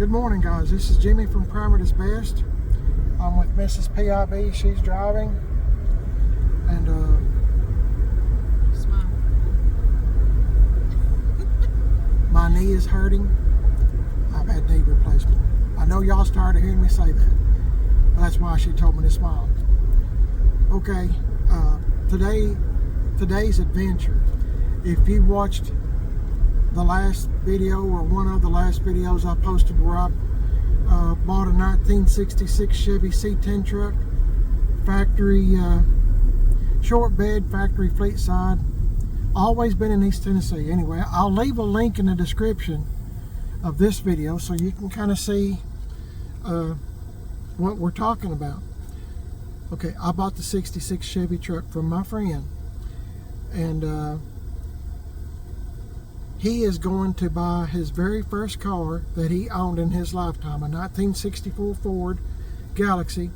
Good morning, guys. This is Jimmy from Primer is Best. I'm with Mrs. PIB. She's driving. And Smile. my knee is hurting. I've had knee replacement. I know y'all started hearing me say that. But that's why she told me to smile. Okay, today's adventure. If you watched the last video or one of the last videos I posted where I bought a 1966 Chevy C10 truck, factory short bed, factory fleet side, always been in East Tennessee. Anyway, I'll leave a link in the description of this video so you can kind of see what we're talking about. Okay, I bought the 66 Chevy truck from my friend, and he is going to buy his very first car that he owned in his lifetime, a 1964 Ford Galaxy.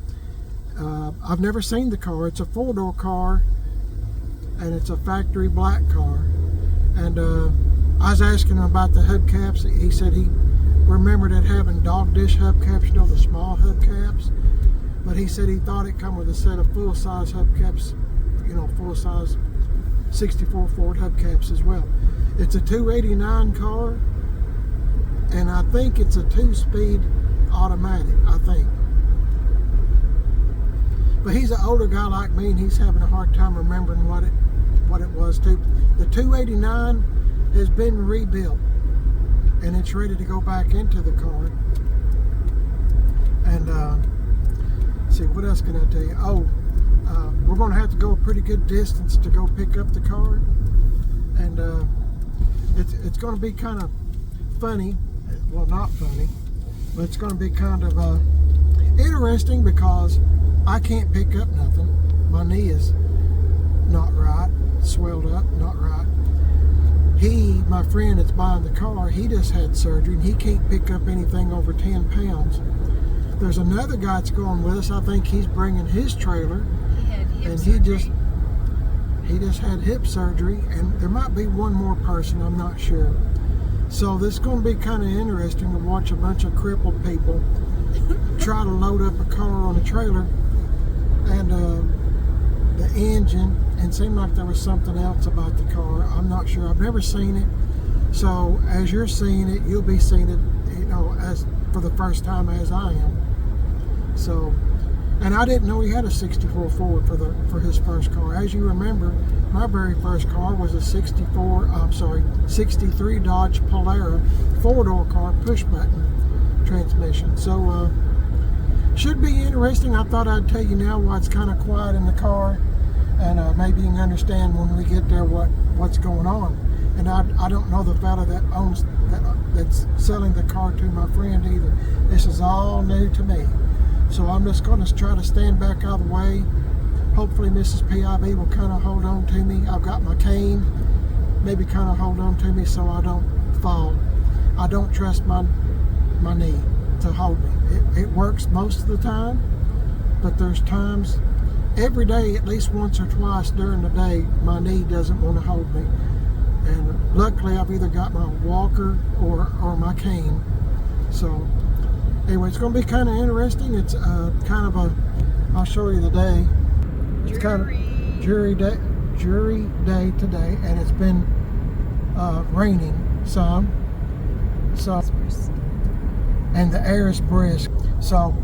I've never seen the car. It's a four-door car, and it's a factory black car. And I was asking him about the hubcaps. He said he remembered it having dog dish hubcaps, you know, the small hubcaps. But he said he thought it come with a set of full-size hubcaps, you know, full-size 64 Ford hubcaps as well. It's a 289 car, and I think it's a 2-speed automatic, I think. But he's an older guy like me, and he's having a hard time remembering what it was too. The 289 has been rebuilt, and it's ready to go back into the car. And see, what else can I tell you? Oh, we're going to have to go a pretty good distance to go pick up the car, and it's going to be kind of funny. Well, not funny, but it's going to be kind of interesting because I can't pick up nothing. My knee is not right, swelled up, not right. My friend that's buying the car, he just had surgery and he can't pick up anything over 10 pounds. There's another guy that's going with us. I think he's bringing his trailer. He had hip And surgery. he just had hip surgery, and there might be one more person, I'm not sure. So this is going to be kind of interesting to watch a bunch of crippled people try to load up a car on a trailer, and the engine, and it seemed like there was something else about the car. I'm not sure. I've never seen it. So as you're seeing it, you'll be seeing it, you know, as for the first time as I am. So, and I didn't know he had a 64 Ford for his first car. As you remember, my very first car was a 63 Dodge Polara 4-door car, push button transmission. So should be interesting. I thought I'd tell you now why it's kind of quiet in the car, and maybe you can understand when we get there what's going on. And I don't know the fella that's selling the car to my friend either. This is all new to me. So I'm just going to try to stand back out of the way. Hopefully Mrs. PIB will kind of hold on to me. I've got my cane. Maybe kind of hold on to me so I don't fall. I don't trust my knee to hold me. It works most of the time, but there's times, every day, at least once or twice during the day, my knee doesn't want to hold me. And luckily I've either got my walker or my cane. So anyway, it's going to be kind of interesting. It's kind of I'll show you the day. It's kind of jury day today, and it's been raining some. So, and the air is brisk. So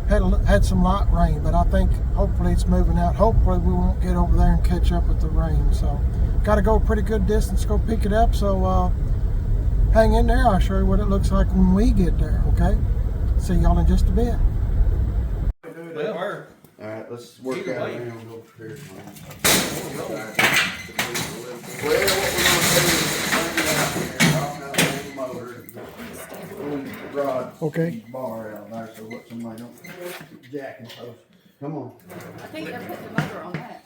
had some light rain, but I think hopefully it's moving out. Hopefully we won't get over there and catch up with the rain. So got to go a pretty good distance to go pick it up. So hang in there. I'll show you what it looks like when we get there. Okay. See y'all in just a bit. Well, alright, let's work either out way. around over here. Well, Well, what we're gonna do is bring it out here, off that little motor, rod, Okay. bar out there, so what somebody don't jack and post. Come on. I think they're putting the motor on that.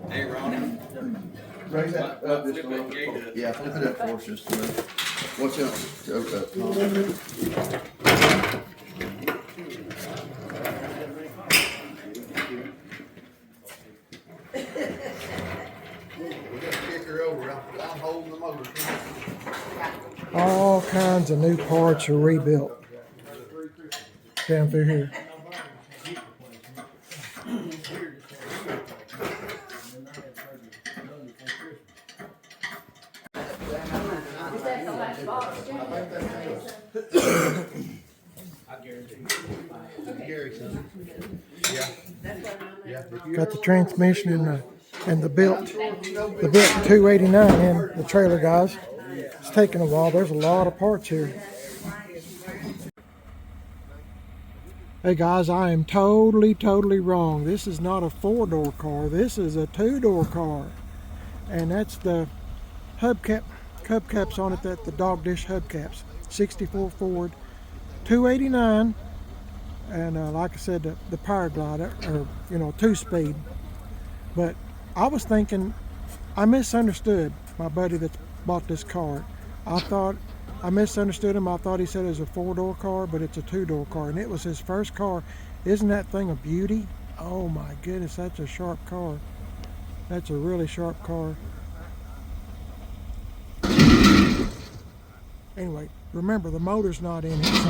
hey, Ronnie. Raise that up just a Flip little that gate bit. up. Yeah, flip it up for us just a little. Watch out. We got to kick her over. I'm holding the motor. kinds of new parts are rebuilt down through here. Got the transmission and the built 289 in the trailer, guys. It's taking a while. There's a lot of parts here. Hey guys, I am totally wrong. This is not a 4-door car. This is a 2-door car, and that's the hubcaps on it. That the dog dish hubcaps. 64 Ford, 289, and like I said, the power glider, or 2-speed. But I was thinking, I misunderstood my buddy that bought this car. I misunderstood him. I thought he said it was a 4-door car, but it's a 2-door car, and it was his first car. Isn't that thing a beauty? Oh my goodness, that's a sharp car. That's a really sharp car. Anyway, remember the motor's not in it, so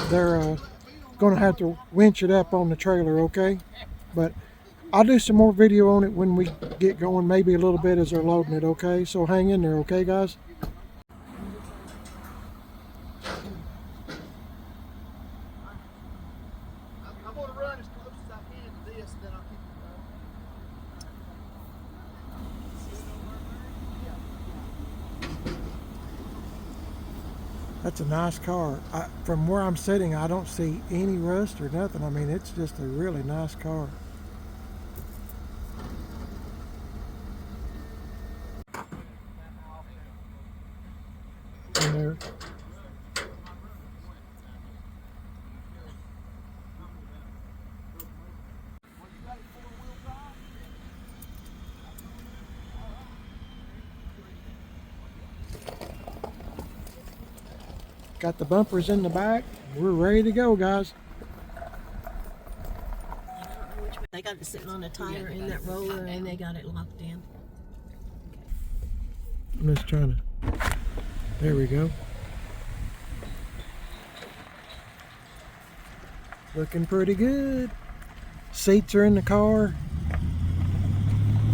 they're gonna have to winch it up on the trailer, okay? But I'll do some more video on it when we get going, maybe a little bit as they're loading it, okay? So hang in there, okay guys? I'm gonna run as close as I can to this, then I'll keep That's a nice car. From where I'm sitting, I don't see any rust or nothing. I mean, it's just a really nice car. In there. Got the bumpers in the back. We're ready to go, guys. They got it sitting on a tire in that roller, and they got it locked in. I'm just trying to. There we go. Looking pretty good. Seats are in the car.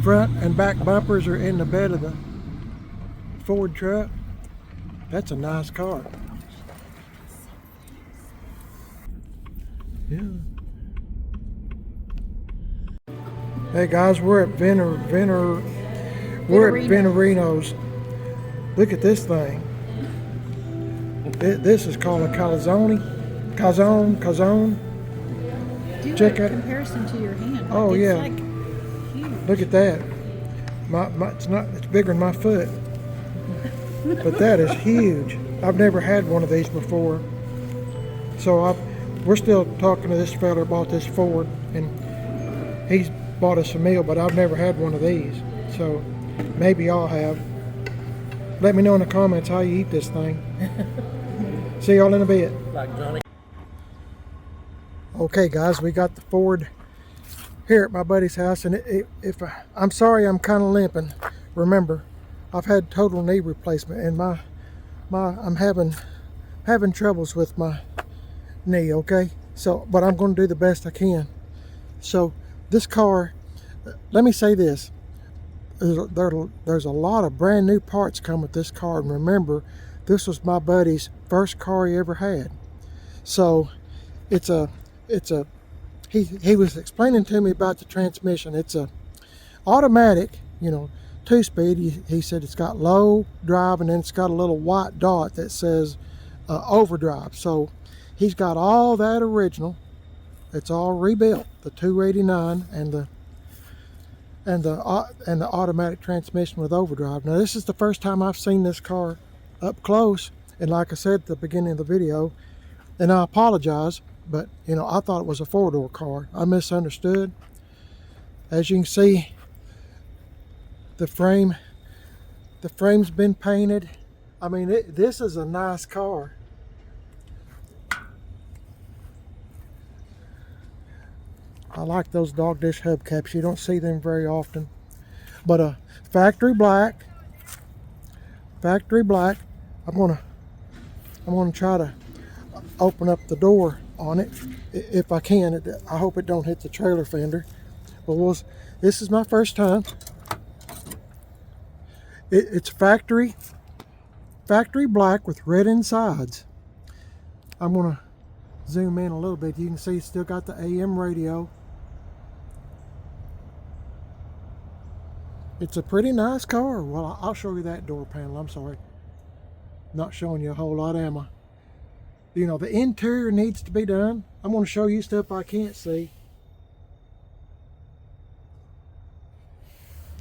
Front and back bumpers are in the bed of the Ford truck. That's a nice car. Yeah. Hey guys, we're at Veneros. Look at this thing. This is called a calzone. Do Check a it. comparison to your hand. Oh, It's yeah. like huge. Look at that. It's bigger than my foot. But that is huge. I've never had one of these before. So we're still talking to this fella that bought this Ford, and he's bought us a meal, but I've never had one of these. So maybe I'll have. Let me know in the comments how you eat this thing. See y'all in a bit. Like Johnny. Okay guys, we got the Ford here at my buddy's house, and I'm sorry I'm kind of limping. Remember, I've had total knee replacement, and I'm having troubles with my knee, okay? So, but I'm going to do the best I can. So this car, let me say this, there's a lot of brand new parts come with this car, and remember, this was my buddy's first car he ever had. So he was explaining to me about the transmission. It's a automatic, 2-speed. He said it's got low drive, and then it's got a little white dot that says overdrive. So he's got all that original. It's all rebuilt, the 289 and the automatic transmission with overdrive. Now this is the first time I've seen this car up close, and like I said at the beginning of the video, and I apologize, but I thought it was a 4-door car. I misunderstood. As you can see, the frame's been painted. I mean, this is a nice car. I like those dog dish hubcaps. You don't see them very often. But factory black. I'm gonna I'm going to try to open up the door on it if I can. I hope it don't hit the trailer fender. But this is my first time. It's factory black with red insides. I'm going to zoom in a little bit. You can see it's still got the AM radio. It's a pretty nice car. Well, I'll show you that door panel. I'm sorry. Not showing you a whole lot, am I? You know, the interior needs to be done. I'm going to show you stuff I can't see.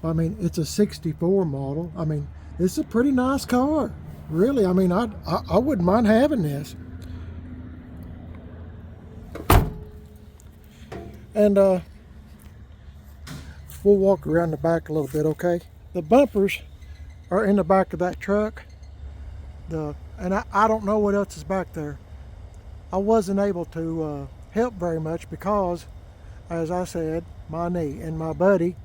I mean, it's a 64 model. I mean, this is a pretty nice car. Really, I mean, I wouldn't mind having this. And we'll walk around the back a little bit, okay? The bumpers are in the back of that truck. And I don't know what else is back there. I wasn't able to help very much because, as I said, my knee, and my buddy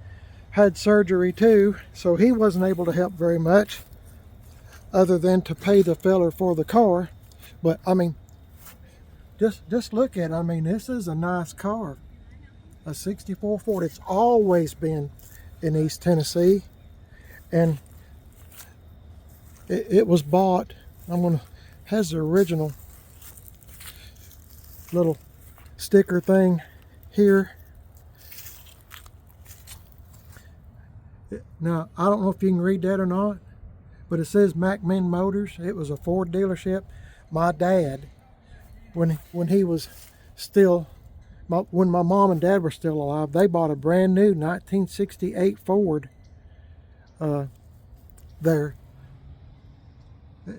had surgery too, so he wasn't able to help very much other than to pay the feller for the car. But I mean, just look at it. I mean, this is a nice car, a 64 Ford. It's always been in East Tennessee, and it was bought. Has the original little sticker thing here. Now, I don't know if you can read that or not, but it says MacMin Motors. It was a Ford dealership. My dad, when he was still, when my mom and dad were still alive, they bought a brand new 1968 Ford there.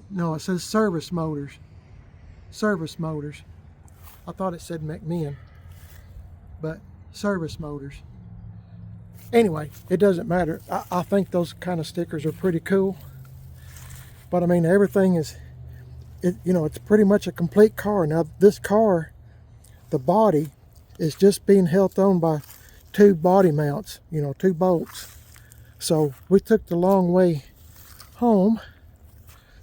No, it says Service Motors. Service Motors. I thought it said MacMin, but Service Motors. Anyway, it doesn't matter. I think those kind of stickers are pretty cool. But I mean, everything is, it's pretty much a complete car. Now, this car, the body is just being held on by 2 body mounts, 2 bolts. So we took the long way home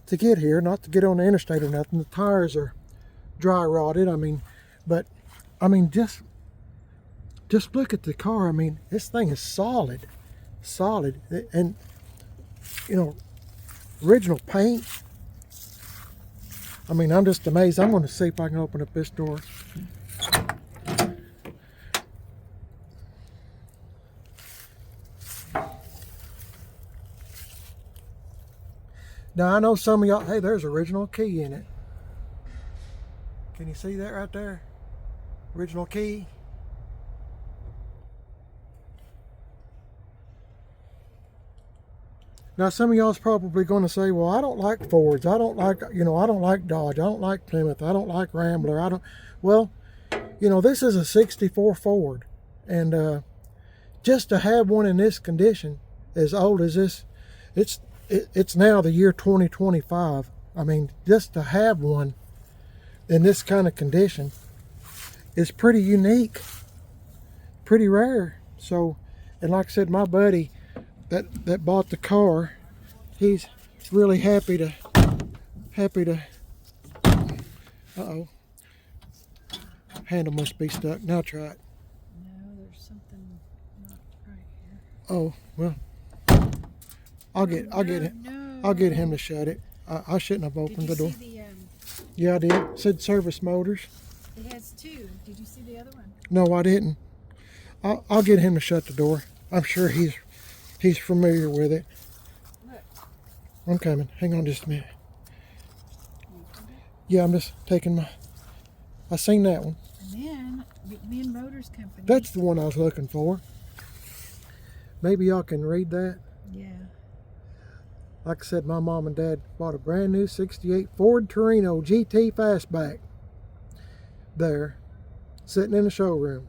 to get here, not to get on the interstate or nothing. The tires are dry rotted. I mean, just look at the car. I mean, this thing is solid, and original paint. I mean, I'm just amazed. I'm going to see if I can open up this door. Now, I know some of y'all, hey, there's original key in it. Can you see that right there? Original key. Now, some of y'all's probably going to say, well, I don't like Fords. I don't like, I don't like Dodge. I don't like Plymouth. I don't like Rambler. Well, this is a 64 Ford. And just to have one in this condition, as old as this, it's now the year 2025. I mean, just to have one in this kind of condition is pretty unique, pretty rare. So, and like I said, my buddy that bought the car, he's really happy to uh-oh, handle must be stuck. Now try it. No, there's something not right here. Oh, well, I'll get him to shut it. I shouldn't have opened the door. Did you see Yeah, I did. It said Service Motors. it has 2. Did you see the other one? No, I didn't. I'll get him to shut the door. I'm sure he's familiar with it. Look. I'm coming. Hang on just a minute. Yeah, I'm just taking I seen that one. And then MacMin Motors Company. That's the one I was looking for. Maybe y'all can read that. Yeah. Like I said, my mom and dad bought a brand new 68 Ford Torino GT Fastback there, sitting in the showroom.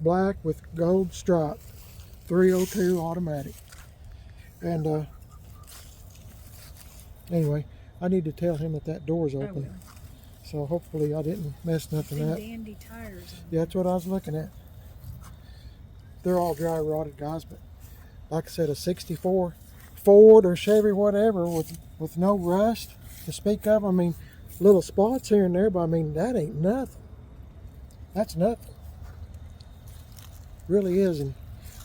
Black with gold stripe, 302 automatic. And anyway, I need to tell him that door's open. So hopefully I didn't mess nothing up. Dandy tires. Yeah, that's what I was looking at. They're all dry rotted, guys, but like I said, a 64 Ford or Chevy, whatever, with no rust to speak of. I mean, little spots here and there, but I mean, that ain't nothing. That's nothing. Really is. And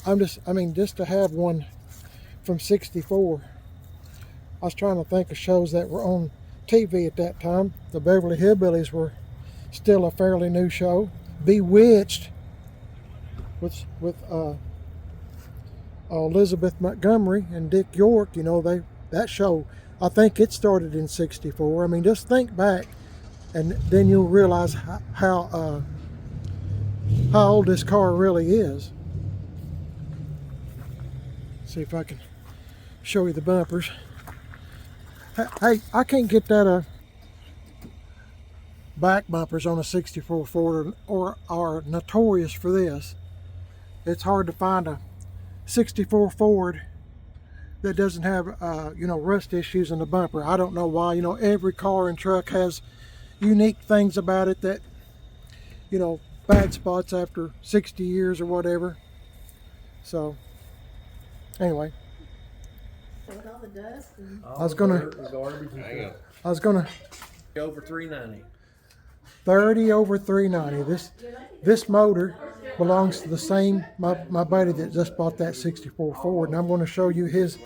I mean, just to have one from 64. I was trying to think of shows that were on TV at that time. The Beverly Hillbillies were still a fairly new show. Bewitched with Elizabeth Montgomery and Dick York, you know, that show, I think it started in 64. I mean, just think back, and then you'll realize how old this car really is. See if I can show you the bumpers. Hey, I can't get that back bumpers on a 64 Ford or are notorious for this. It's hard to find a 64 Ford that doesn't have you know, rust issues in the bumper. I don't know why. You know, every car and truck has unique things about it that, you know, bad spots after 60 years or whatever. So anyway, With all the dust and I was gonna Over 390. 30 over 390. This motor belongs to the same my buddy that just bought that 64 Ford, and I'm going to show you his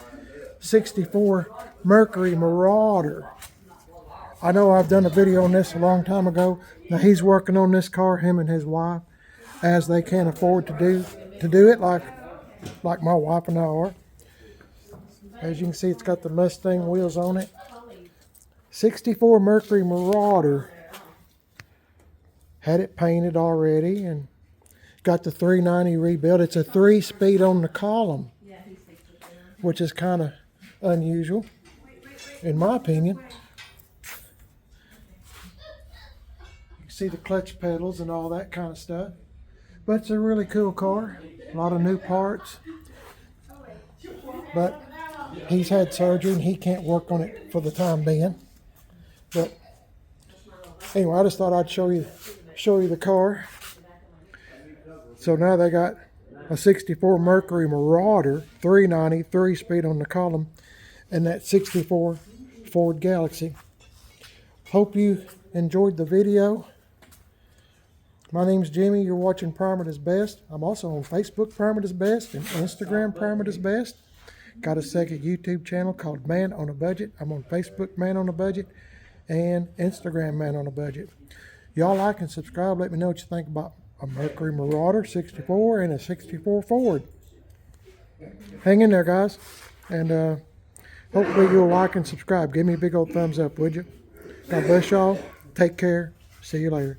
64 Mercury Marauder. I know I've done a video on this a long time ago. Now he's working on this car, him and his wife, as they can afford to do it like my wife and I are. As you can see, it's got the Mustang wheels on it. 64 Mercury Marauder. Had it painted already and got the 390 rebuilt. It's a 3-speed on the column, which is kind of unusual, in my opinion. You can see the clutch pedals and all that kind of stuff. But it's a really cool car. A lot of new parts. But he's had surgery and he can't work on it for the time being. But anyway, I just thought I'd show you the car. So now they got a 64 Mercury Marauder 390 3-speed on the column and that 64 Ford Galaxy. Hope you enjoyed the video. My name's Jimmy. You're watching Primer Is Best. I'm also on Facebook, Primer Is Best, and Instagram, Primer Is Best. Got a second YouTube channel called Man on a Budget. I'm on Facebook, Man on a Budget, and Instagram, Man on a Budget. Y'all like and subscribe. Let me know what you think about a Mercury Marauder 64 and a 64 Ford. Hang in there, guys. And hopefully you'll like and subscribe. Give me a big old thumbs up, would you? God bless y'all. Take care. See you later.